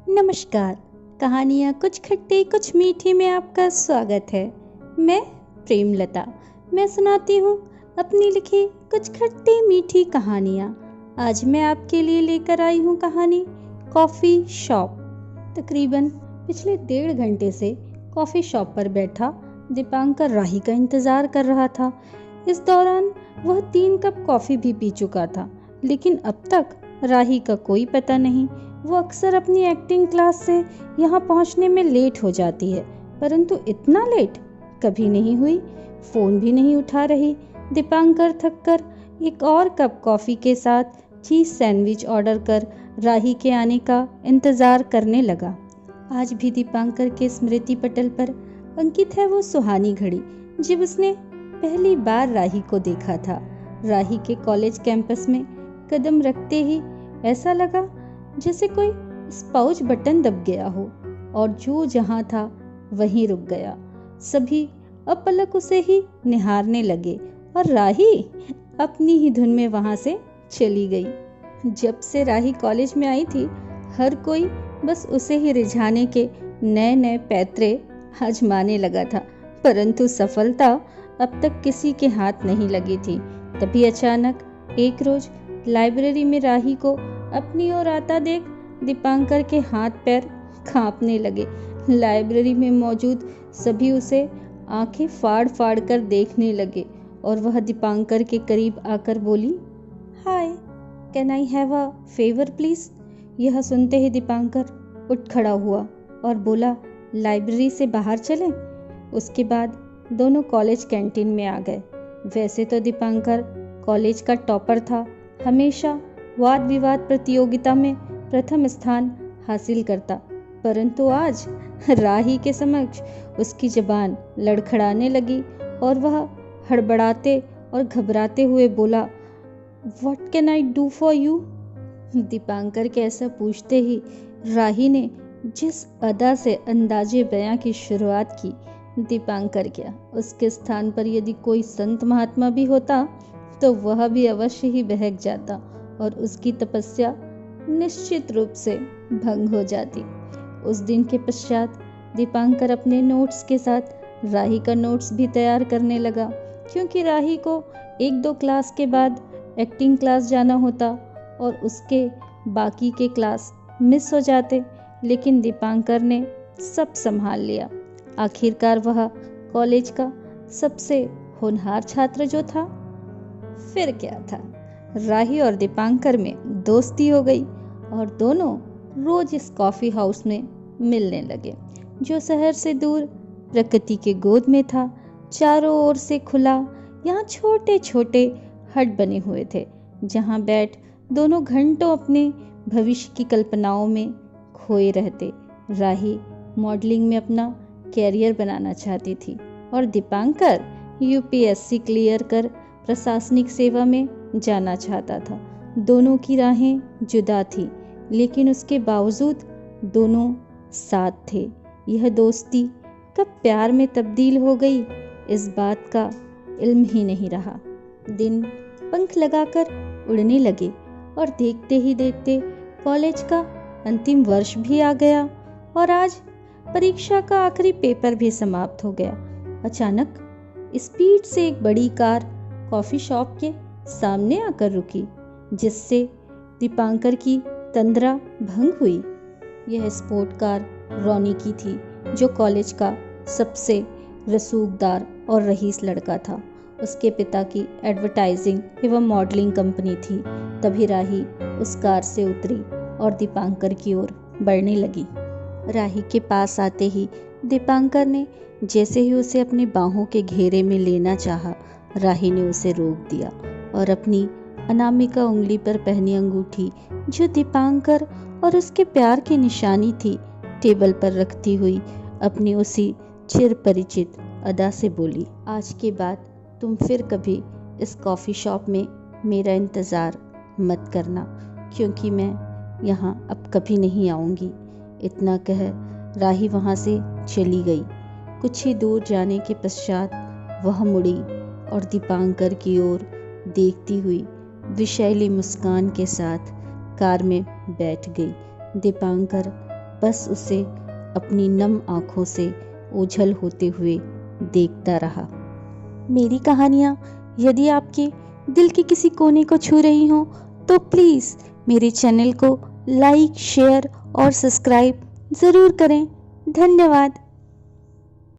नमस्कार। कहानियाँ कुछ खट्टी कुछ मीठी में आपका स्वागत है। मैं प्रेमलता। मैं सुनाती हूँ अपनी लिखी कुछ खट्टी मीठी कहानियाँ। आज मैं आपके लिए लेकर आई हूँ कहानी कॉफ़ी शॉप। तकरीबन पिछले 1.5 घंटे से कॉफ़ी शॉप पर बैठा दीपांकर राही का इंतज़ार कर रहा था। इस दौरान वह 3 कप कॉफ़ी भी पी चुका था, लेकिन अब तक राही का कोई पता नहीं। वो अक्सर अपनी एक्टिंग क्लास से यहाँ पहुँचने में लेट हो जाती है, परंतु इतना लेट कभी नहीं हुई। फ़ोन भी नहीं उठा रही। दीपांकर थककर एक और कप कॉफ़ी के साथ चीज़ सैंडविच ऑर्डर कर राही के आने का इंतज़ार करने लगा। आज भी दीपांकर के स्मृति पटल पर अंकित है वो सुहानी घड़ी जब उसने पहली बार राही को देखा था। राही के कॉलेज कैंपस में कदम रखते ही ऐसा लगा जैसे कोई स्पाउच बटन दब गया हो और जो जहां था वहीं रुक गया। सभी अपलक उसे ही निहारने लगे और राही अपनी ही धुन में वहां से चली गई। जब से राही कॉलेज में आई थी, हर कोई बस उसे ही रिझाने के नए नए पैतरे आजमाने लगा था, परंतु सफलता अब तक किसी के हाथ नहीं लगी थी। तभी अचानक एक रोज लाइब्रेरी में राही को अपनी ओर आता देख दीपांकर के हाथ पैर कांपने लगे। लाइब्रेरी में मौजूद सभी उसे आंखें फाड़ फाड़ कर देखने लगे और वह दीपांकर के करीब आकर बोली, hi, can I have a favour please. यह सुनते ही दीपांकर उठ खड़ा हुआ और बोला, लाइब्रेरी से बाहर चलें। उसके बाद दोनों कॉलेज कैंटीन में आ गए। वैसे तो दीपांकर कॉलेज का टॉपर था, हमेशा वाद विवाद प्रतियोगिता में प्रथम स्थान हासिल करता, परंतु आज राही के समक्ष उसकी जबान लड़खड़ाने लगी और वह हड़बड़ाते और घबराते हुए बोला, what can I do for you. Dipankar के ऐसा पूछते ही राही ने जिस अदा से अंदाजे बयां की शुरुआत की, दीपांकर क्या, उसके स्थान पर यदि कोई संत महात्मा भी होता तो वह भी अवश्य ही बहक जाता और उसकी तपस्या निश्चित रूप से भंग हो जाती। उस दिन के पश्चात दीपांकर अपने नोट्स के साथ राही का नोट्स भी तैयार करने लगा, क्योंकि राही को 1-2 क्लास के बाद एक्टिंग क्लास जाना होता और उसके बाकी के क्लास मिस हो जाते। लेकिन दीपांकर ने सब संभाल लिया। आखिरकार वह कॉलेज का सबसे होनहार छात्र जो था। फिर क्या था, राही और दीपांकर में दोस्ती हो गई और दोनों रोज इस कॉफ़ी हाउस में मिलने लगे, जो शहर से दूर प्रकृति के गोद में था। चारों ओर से खुला, यहाँ छोटे छोटे हट बने हुए थे, जहाँ बैठ दोनों घंटों अपने भविष्य की कल्पनाओं में खोए रहते। राही मॉडलिंग में अपना कैरियर बनाना चाहती थी और दीपांकर यूपीएससी क्लियर कर प्रशासनिक सेवा में जाना चाहता था। दोनों की राहें जुदा थी, लेकिन उसके बावजूद दोनों साथ थे। यह दोस्ती कब प्यार में तब्दील हो गई, इस बात का इल्म ही नहीं रहा। दिन पंख लगाकर उड़ने लगे और देखते ही देखते कॉलेज का अंतिम वर्ष भी आ गया और आज परीक्षा का आखिरी पेपर भी समाप्त हो गया। अचानक स्पीड से एक बड़ी कार कॉफ़ी शॉप के सामने आकर रुकी, जिससे दीपांकर की तंद्रा भंग हुई। यह स्पोर्ट कार रोनी की थी, जो कॉलेज का सबसे रसूखदार और रईस लड़का था। उसके पिता की एडवर्टाइजिंग एवं मॉडलिंग कंपनी थी। तभी राही उस कार से उतरी और दीपांकर की ओर बढ़ने लगी। राही के पास आते ही दीपांकर ने जैसे ही उसे अपनी बाहों के घेरे में लेना चाहा, राही ने उसे रोक दिया और अपनी अनामिका उंगली पर पहनी अंगूठी, जो दीपांकर और उसके प्यार की निशानी थी, टेबल पर रखती हुई अपनी उसी चिर परिचित अदा से बोली, आज के बाद तुम फिर कभी इस कॉफ़ी शॉप में मेरा इंतज़ार मत करना, क्योंकि मैं यहाँ अब कभी नहीं आऊँगी। इतना कह राही वहाँ से चली गई। कुछ ही दूर जाने के पश्चात वह मुड़ी और दीपांकर की ओर देखती हुई विषैली मुस्कान के साथ कार में बैठ गई। दीपांकर बस उसे अपनी नम आँखों से ओझल होते हुए देखता रहा। मेरी कहानियाँ यदि आपके दिल के किसी कोने को छू रही हों तो प्लीज़ मेरे चैनल को लाइक, शेयर और सब्सक्राइब ज़रूर करें। धन्यवाद।